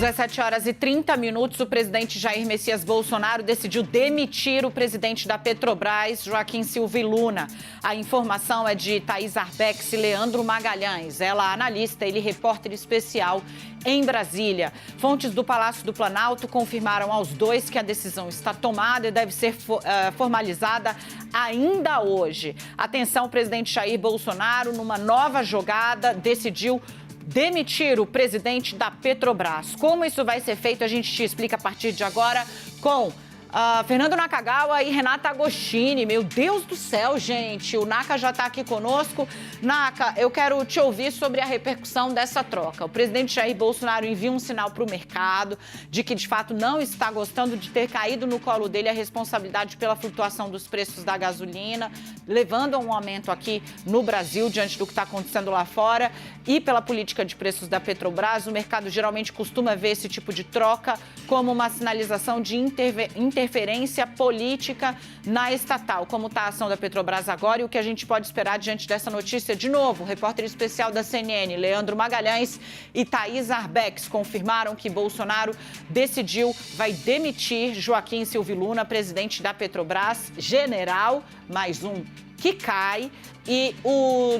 17h30, o presidente Jair Messias Bolsonaro decidiu demitir o presidente da Petrobras, Joaquim Silva e Luna. A informação é de Thaís Arbex e Leandro Magalhães. Ela é analista, ele repórter especial em Brasília. Fontes do Palácio do Planalto confirmaram aos dois que a decisão está tomada e deve ser formalizada ainda hoje. Atenção, o presidente Jair Bolsonaro, numa nova jogada, decidiu demitir o presidente da Petrobras. Como isso vai ser feito, a gente te explica a partir de agora com Fernando Nakagawa e Renata Agostini. Meu Deus do céu, gente, o Naka já está aqui conosco. Naka, eu quero te ouvir sobre a repercussão dessa troca. O presidente Jair Bolsonaro envia um sinal para o mercado de que, de fato, não está gostando de ter caído no colo dele a responsabilidade pela flutuação dos preços da gasolina, levando a um aumento aqui no Brasil, diante do que está acontecendo lá fora, e pela política de preços da Petrobras. O mercado geralmente costuma ver esse tipo de troca como uma sinalização de interferência política na estatal. Como está a ação da Petrobras agora e o que a gente pode esperar diante dessa notícia? De novo, o repórter especial da CNN, Leandro Magalhães e Thaís Arbex, confirmaram que Bolsonaro vai demitir Joaquim Silva e Luna, presidente da Petrobras, general, mais um que cai. E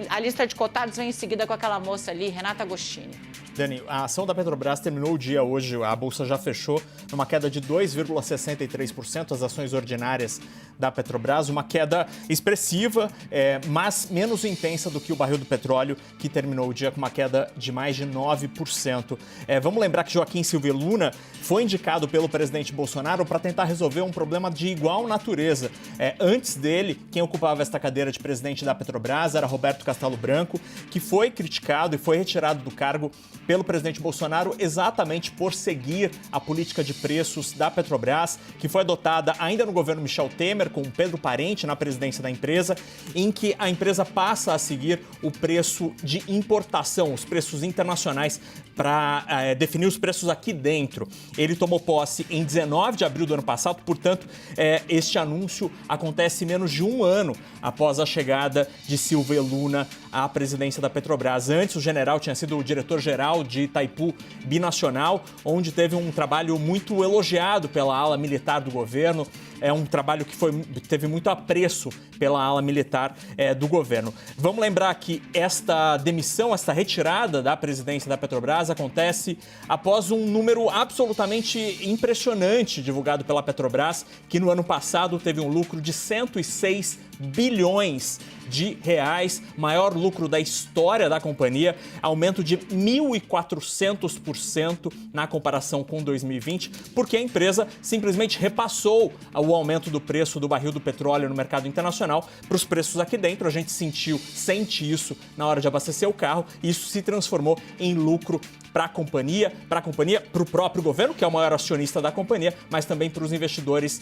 a lista de cotados vem em seguida com aquela moça ali, Renata Agostini. Dani, a ação da Petrobras terminou o dia hoje, a bolsa já fechou numa queda de 2,63%, as ações ordinárias da Petrobras, uma queda expressiva, mas menos intensa do que o barril do petróleo, que terminou o dia com uma queda de mais de 9%. Vamos lembrar que Joaquim Silva e Luna foi indicado pelo presidente Bolsonaro para tentar resolver um problema de igual natureza. Antes dele, quem ocupava esta cadeira de presidente da Petrobras era Roberto Castelo Branco, que foi criticado e foi retirado do cargo pelo presidente Bolsonaro exatamente por seguir a política de preços da Petrobras, que foi adotada ainda no governo Michel Temer, com Pedro Parente na presidência da empresa, em que a empresa passa a seguir o preço de importação, os preços internacionais, para definir os preços aqui dentro. Ele tomou posse em 19 de abril do ano passado, portanto, este anúncio acontece menos de um ano após a chegada de Silva e Luna à presidência da Petrobras. Antes, o general tinha sido o diretor-geral de Itaipu Binacional, onde teve um trabalho muito elogiado pela ala militar do governo. É um trabalho que teve muito apreço pela ala militar do governo. Vamos lembrar que esta demissão, esta retirada da presidência da Petrobras acontece após um número absolutamente impressionante divulgado pela Petrobras, que no ano passado teve um lucro de 106 bilhões de reais, maior lucro da história da companhia, aumento de 1.400% na comparação com 2020, porque a empresa simplesmente repassou o aumento do preço do barril do petróleo no mercado internacional para os preços aqui dentro. A gente sente isso na hora de abastecer o carro, e isso se transformou em lucro para a companhia, para o próprio governo, que é o maior acionista da companhia, mas também para os investidores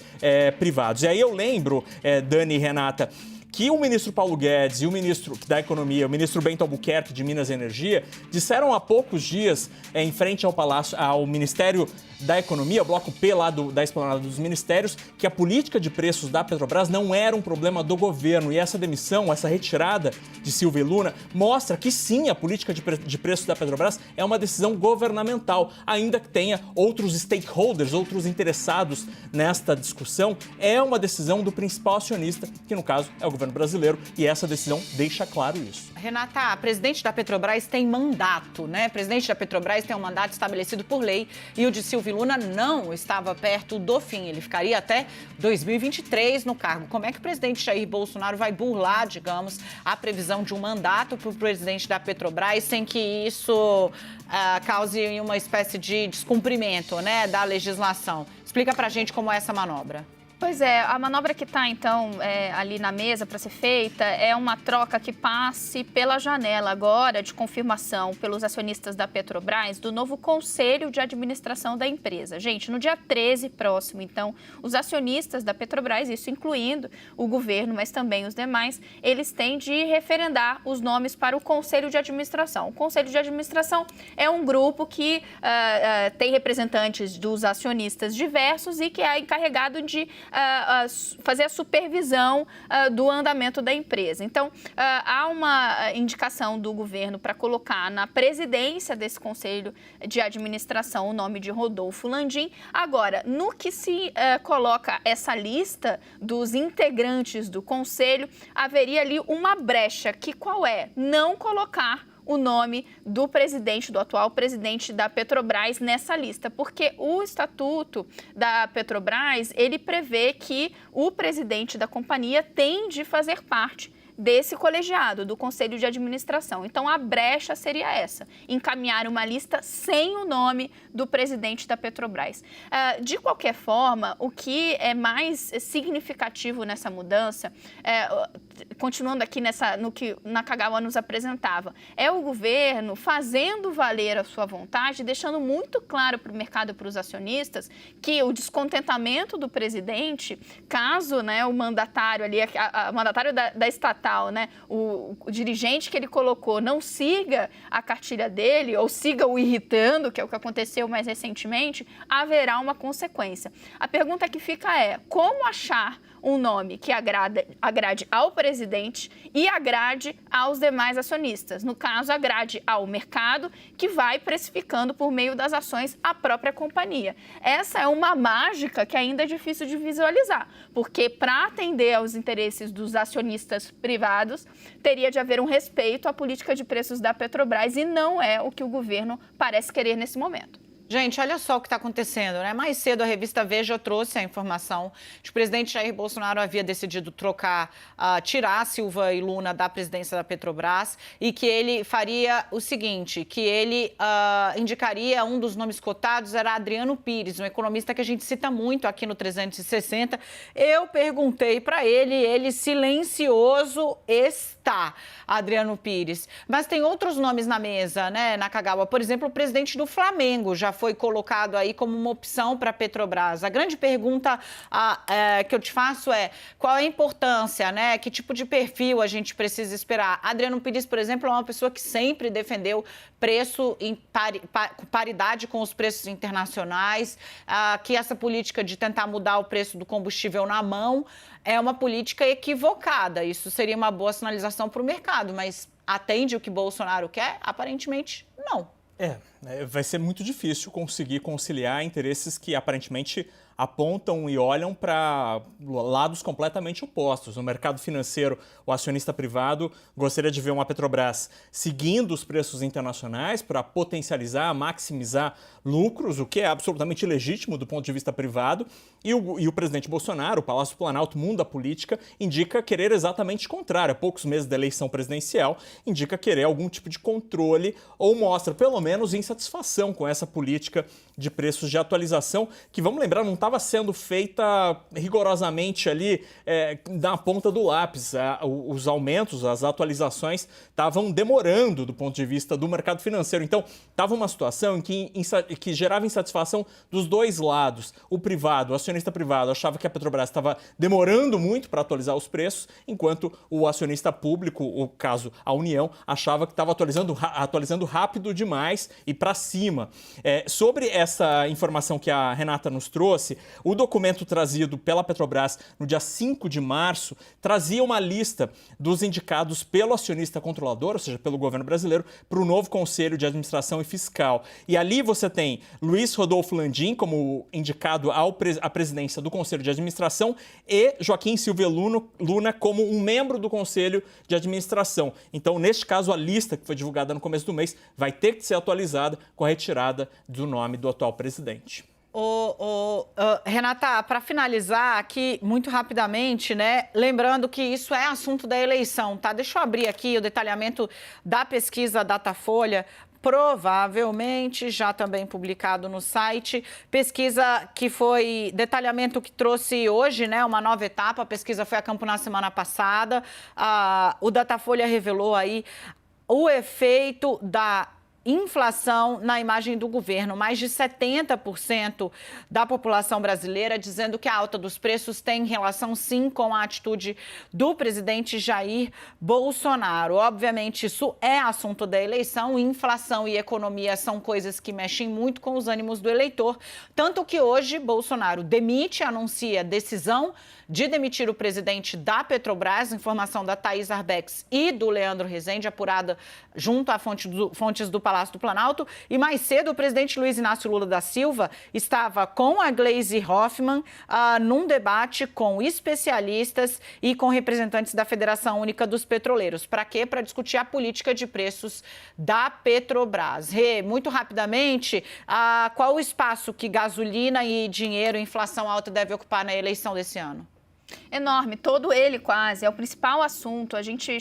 privados. E aí eu lembro, Dani e Renata, que o ministro Paulo Guedes e o ministro da Economia, o ministro Bento Albuquerque, de Minas e Energia, disseram há poucos dias, em frente ao Ministério da Economia, o bloco P lá da Esplanada dos Ministérios, que a política de preços da Petrobras não era um problema do governo. E essa demissão, essa retirada de Silva e Luna, mostra que sim, a política de preços da Petrobras é uma decisão governamental, ainda que tenha outros stakeholders, outros interessados nesta discussão. É uma decisão do principal acionista, que no caso é o governo brasileiro, e essa decisão deixa claro isso. Renata, a presidente da Petrobras tem mandato, né? A presidente da Petrobras tem um mandato estabelecido por lei, e o de Silva e Luna não estava perto do fim. Ele ficaria até 2023 no cargo. Como é que o presidente Jair Bolsonaro vai burlar, digamos, a previsão de um mandato para o presidente da Petrobras sem que isso cause uma espécie de descumprimento, né, da legislação? Explica pra gente como é essa manobra. Pois é, a manobra que está, então, ali na mesa para ser feita é uma troca que passe pela janela agora de confirmação pelos acionistas da Petrobras do novo conselho de administração da empresa. Gente, no dia 13 próximo, então, os acionistas da Petrobras, isso incluindo o governo, mas também os demais, eles têm de referendar os nomes para o conselho de administração. O conselho de administração é um grupo que tem representantes dos acionistas diversos e que é encarregado de fazer a supervisão do andamento da empresa. Então, há uma indicação do governo para colocar na presidência desse conselho de administração o nome de Rodolfo Landim. Agora, no que se coloca essa lista dos integrantes do conselho, haveria ali uma brecha, que qual é? Não colocar o nome do presidente, do atual presidente da Petrobras nessa lista, porque o estatuto da Petrobras, ele prevê que o presidente da companhia tem de fazer parte desse colegiado, do Conselho de Administração. Então, a brecha seria essa, encaminhar uma lista sem o nome do presidente da Petrobras. De qualquer forma, o que é mais significativo nessa mudança, continuando aqui no que Nakagawa nos apresentava, é o governo fazendo valer a sua vontade, deixando muito claro para o mercado e para os acionistas que o descontentamento do presidente, caso o mandatário ali, o mandatário da estatal, o dirigente que ele colocou não siga a cartilha dele ou siga o irritando, que é o que aconteceu mais recentemente, haverá uma consequência. A pergunta que fica é: como achar um nome que agrade ao presidente e agrade aos demais acionistas? No caso, agrade ao mercado, que vai precificando por meio das ações a própria companhia. Essa é uma mágica que ainda é difícil de visualizar, porque para atender aos interesses dos acionistas privados, teria de haver um respeito à política de preços da Petrobras, e não é o que o governo parece querer nesse momento. Gente, olha só o que está acontecendo, né? Mais cedo a revista Veja trouxe a informação de que o presidente Jair Bolsonaro havia decidido tirar Silva e Luna da presidência da Petrobras e que ele faria o seguinte, que ele indicaria um dos nomes cotados, era Adriano Pires, um economista que a gente cita muito aqui no 360. Eu perguntei para ele silencioso está, Adriano Pires. Mas tem outros nomes na mesa, né, Nakagawa? Por exemplo, o presidente do Flamengo já foi colocado aí como uma opção para a Petrobras. A grande pergunta que eu te faço é: qual é a importância, né? Que tipo de perfil a gente precisa esperar? Adriano Pires, por exemplo, é uma pessoa que sempre defendeu preço em paridade com os preços internacionais, que essa política de tentar mudar o preço do combustível na mão é uma política equivocada. Isso seria uma boa sinalização para o mercado, mas atende o que Bolsonaro quer? Aparentemente, não. Vai ser muito difícil conseguir conciliar interesses que aparentemente apontam e olham para lados completamente opostos. No mercado financeiro, o acionista privado gostaria de ver uma Petrobras seguindo os preços internacionais para potencializar, maximizar lucros, o que é absolutamente legítimo do ponto de vista privado. E o presidente Bolsonaro, o Palácio do Planalto, mundo da política, indica querer exatamente o contrário. Há poucos meses da eleição presidencial, indica querer algum tipo de controle ou mostra, pelo menos, insatisfação com essa política de preços de atualização, que, vamos lembrar, não estava sendo feita rigorosamente ali na ponta do lápis. Os aumentos, as atualizações estavam demorando do ponto de vista do mercado financeiro. Então, estava uma situação em que gerava insatisfação dos dois lados. O privado, o acionista privado, achava que a Petrobras estava demorando muito para atualizar os preços, enquanto o acionista público, o caso a União, achava que estava atualizando rápido demais e para cima. Sobre essa informação que a Renata nos trouxe, o documento trazido pela Petrobras no dia 5 de março trazia uma lista dos indicados pelo acionista controlador, ou seja, pelo governo brasileiro, para o novo Conselho de Administração e Fiscal. E ali você tem Luiz Rodolfo Landim como indicado à presidência do Conselho de Administração e Joaquim Silva Luna como um membro do Conselho de Administração. Então, neste caso, a lista que foi divulgada no começo do mês vai ter que ser atualizada com a retirada do nome do atual presidente. Renata, para finalizar aqui, muito rapidamente, né? Lembrando que isso é assunto da eleição, tá? Deixa eu abrir aqui o detalhamento da pesquisa Datafolha, provavelmente já também publicado no site. Pesquisa que foi, detalhamento que trouxe hoje, né? Uma nova etapa, a pesquisa foi a campo na semana passada. O Datafolha revelou aí o efeito da inflação na imagem do governo. Mais de 70% da população brasileira dizendo que a alta dos preços tem relação, sim, com a atitude do presidente Jair Bolsonaro. Obviamente, isso é assunto da eleição. Inflação e economia são coisas que mexem muito com os ânimos do eleitor. Tanto que hoje Bolsonaro anuncia decisão de demitir o presidente da Petrobras, informação da Thaís Arbex e do Leandro Rezende, apurada junto a fontes do Palácio do Planalto. E mais cedo, o presidente Luiz Inácio Lula da Silva estava com a Gleisi Hoffmann num debate com especialistas e com representantes da Federação Única dos Petroleiros. Para quê? Para discutir a política de preços da Petrobras. Rê, muito rapidamente, qual o espaço que gasolina e dinheiro, inflação alta deve ocupar na eleição desse ano? Enorme, todo ele quase, é o principal assunto. A gente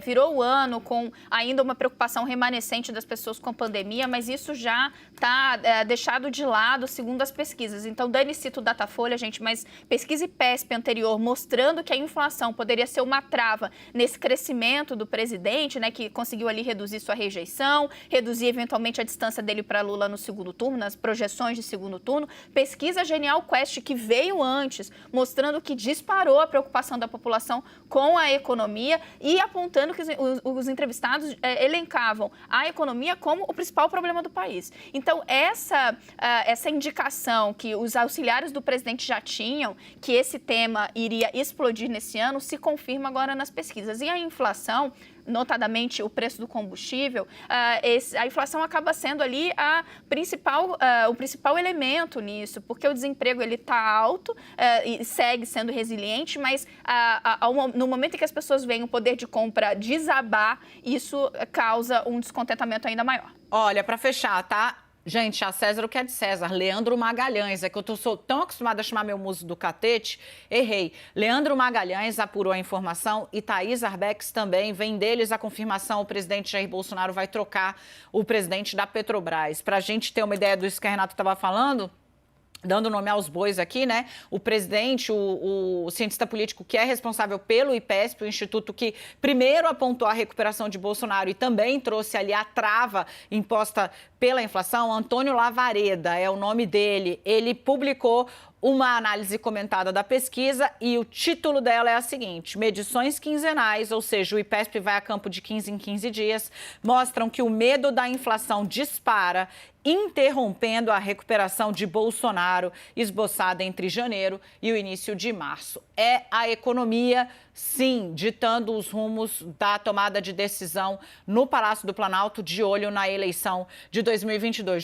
virou o ano com ainda uma preocupação remanescente das pessoas com a pandemia, mas isso já está deixado de lado, segundo as pesquisas. Então, Dani cita o Datafolha, gente, mas pesquisa IPESP anterior mostrando que a inflação poderia ser uma trava nesse crescimento do presidente, né, que conseguiu ali reduzir sua rejeição, reduzir eventualmente a distância dele para Lula no segundo turno, nas projeções de segundo turno. Pesquisa Genial Quest, que veio antes, mostrando que disparou a preocupação da população com a economia e apontando que os entrevistados elencavam a economia como o principal problema do país. Então, essa indicação que os auxiliares do presidente já tinham, que esse tema iria explodir nesse ano, se confirma agora nas pesquisas. E a inflação, notadamente o preço do combustível, a inflação acaba sendo ali o principal elemento nisso, porque o desemprego está alto e segue sendo resiliente, mas no momento em que as pessoas veem o poder de compra desabar, isso causa um descontentamento ainda maior. Olha, para fechar, tá? Gente, a César o que é de César. Leandro Magalhães, é que eu sou tão acostumada a chamar meu muso do catete, errei. Leandro Magalhães apurou a informação e Thaís Arbex também. Vem deles a confirmação, o presidente Jair Bolsonaro vai trocar o presidente da Petrobras. Para a gente ter uma ideia disso que a Renata estava falando, dando nome aos bois aqui, né? O presidente, o cientista político que é responsável pelo IPESP, o instituto que primeiro apontou a recuperação de Bolsonaro e também trouxe ali a trava imposta pela inflação, Antônio Lavareda é o nome dele. Ele publicou uma análise comentada da pesquisa e o título dela é a seguinte: medições quinzenais, ou seja, o IPESP vai a campo de 15 em 15 dias, mostram que o medo da inflação dispara, interrompendo a recuperação de Bolsonaro, esboçada entre janeiro e o início de março. É a economia, sim, ditando os rumos da tomada de decisão no Palácio do Planalto, de olho na eleição de 2022.